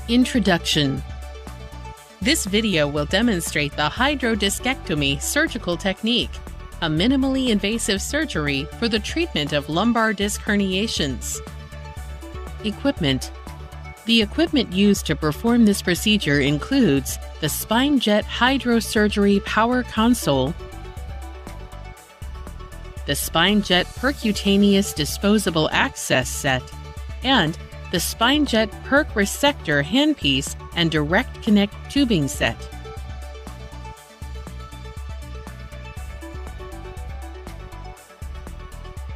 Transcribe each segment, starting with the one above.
Introduction. This video will demonstrate the Hydrodiscectomy surgical technique, a minimally invasive surgery for the treatment of lumbar disc herniations. Equipment. The equipment used to perform this procedure includes the SpineJet HydroSurgery Power Console, the SpineJet Percutaneous Disposable Access Set, and the SpineJet Perc-Resector Handpiece and Direct Connect Tubing Set.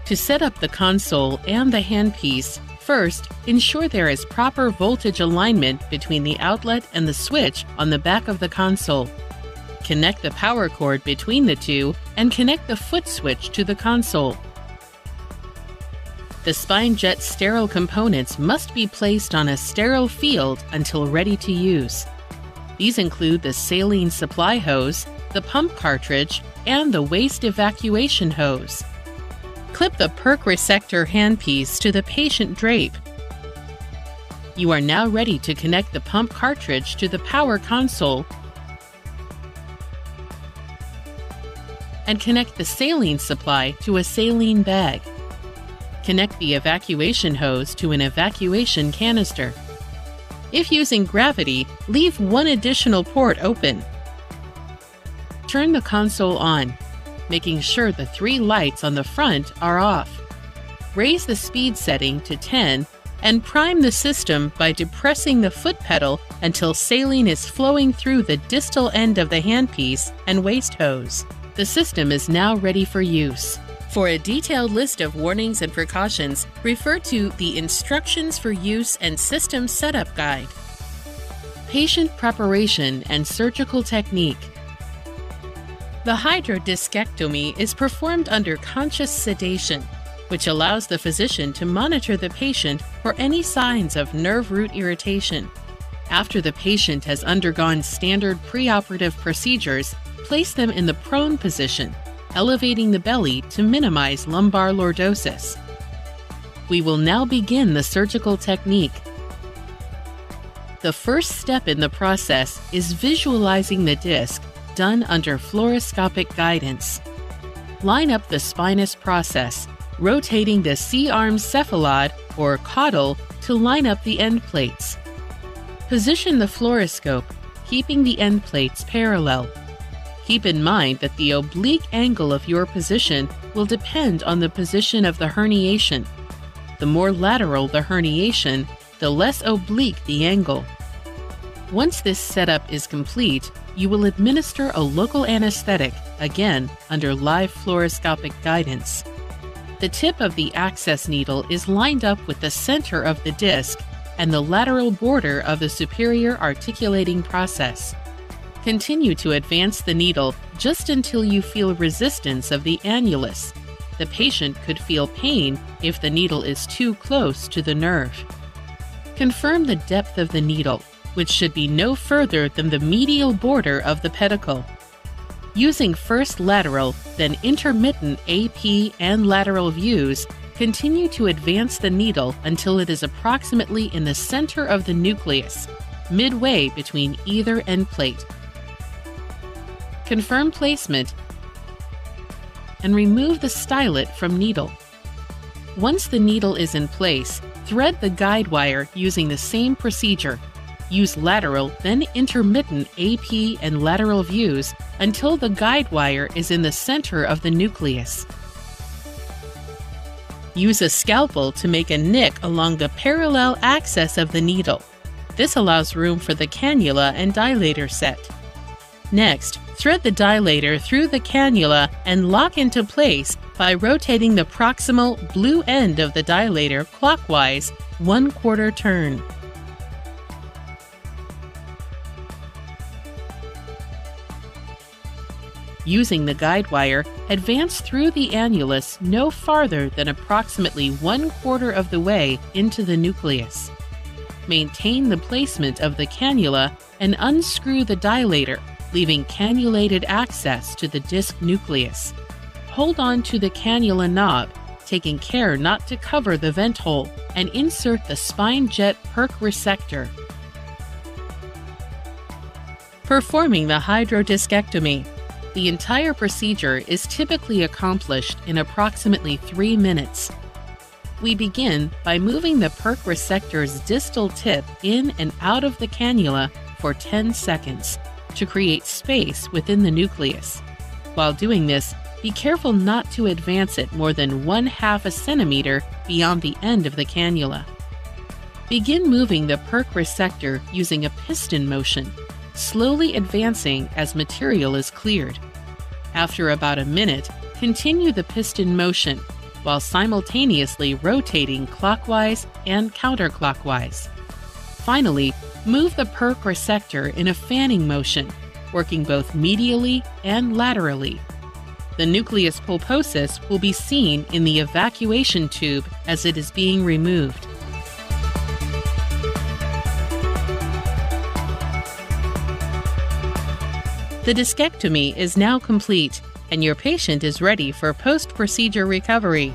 To set up the console and the handpiece, first, ensure there is proper voltage alignment between the outlet and the switch on the back of the console. Connect the power cord between the two and connect the foot switch to the console. The SpineJet sterile components must be placed on a sterile field until ready to use. These include the saline supply hose, the pump cartridge, and the waste evacuation hose. Clip the Perc-Resector handpiece to the patient drape. You are now ready to connect the pump cartridge to the power console and connect the saline supply to a saline bag. Connect the evacuation hose to an evacuation canister. If using gravity, leave one additional port open. Turn the console on, making sure the 3 lights on the front are off. Raise the speed setting to 10 and prime the system by depressing the foot pedal until saline is flowing through the distal end of the handpiece and waste hose. The system is now ready for use. For a detailed list of warnings and precautions, refer to the Instructions for Use and System Setup Guide. Patient preparation and surgical technique. The hydrodiscectomy is performed under conscious sedation, which allows the physician to monitor the patient for any signs of nerve root irritation. After the patient has undergone standard preoperative procedures, place them in the prone position, elevating the belly to minimize lumbar lordosis. We will now begin the surgical technique. The first step in the process is visualizing the disc, done under fluoroscopic guidance. Line up the spinous process, rotating the C-arm cephalad or caudal to line up the end plates. Position the fluoroscope, keeping the end plates parallel. Keep in mind that the oblique angle of your position will depend on the position of the herniation. The more lateral the herniation, the less oblique the angle. Once this setup is complete, you will administer a local anesthetic, again under live fluoroscopic guidance. The tip of the access needle is lined up with the center of the disc and the lateral border of the superior articulating process. Continue to advance the needle just until you feel resistance of the annulus. The patient could feel pain if the needle is too close to the nerve. Confirm the depth of the needle, which should be no further than the medial border of the pedicle. Using first lateral, then intermittent AP and lateral views, continue to advance the needle until it is approximately in the center of the nucleus, midway between either end plate. Confirm placement and remove the stylet from needle. Once the needle is in place, thread the guide wire using the same procedure. Use lateral, then intermittent AP and lateral views until the guide wire is in the center of the nucleus. Use a scalpel to make a nick along the parallel axis of the needle. This allows room for the Cannula and Dilator Set. Next, thread the dilator through the cannula and lock into place by rotating the proximal blue end of the dilator clockwise 1/4 turn. Using the guide wire, advance through the annulus no farther than approximately 1/4 of the way into the nucleus. Maintain the placement of the cannula and unscrew the dilator, leaving cannulated access to the disc nucleus. Hold on to the cannula knob, taking care not to cover the vent hole, and insert the SpineJet PercResector. Performing the Hydrodiscectomy. The entire procedure is typically accomplished in approximately 3 minutes. We begin by moving the Perc-Resector's distal tip in and out of the cannula for 10 seconds to create space within the nucleus. While doing this, be careful not to advance it more than 1/2 centimeter beyond the end of the cannula. Begin moving the Perc-Resector using a piston motion, slowly advancing as material is cleared. After about a minute, continue the piston motion while simultaneously rotating clockwise and counterclockwise. Finally, move the Perc-Resector in a fanning motion, working both medially and laterally. The nucleus pulposus will be seen in the evacuation tube as it is being removed. The discectomy is now complete, and your patient is ready for post-procedure recovery.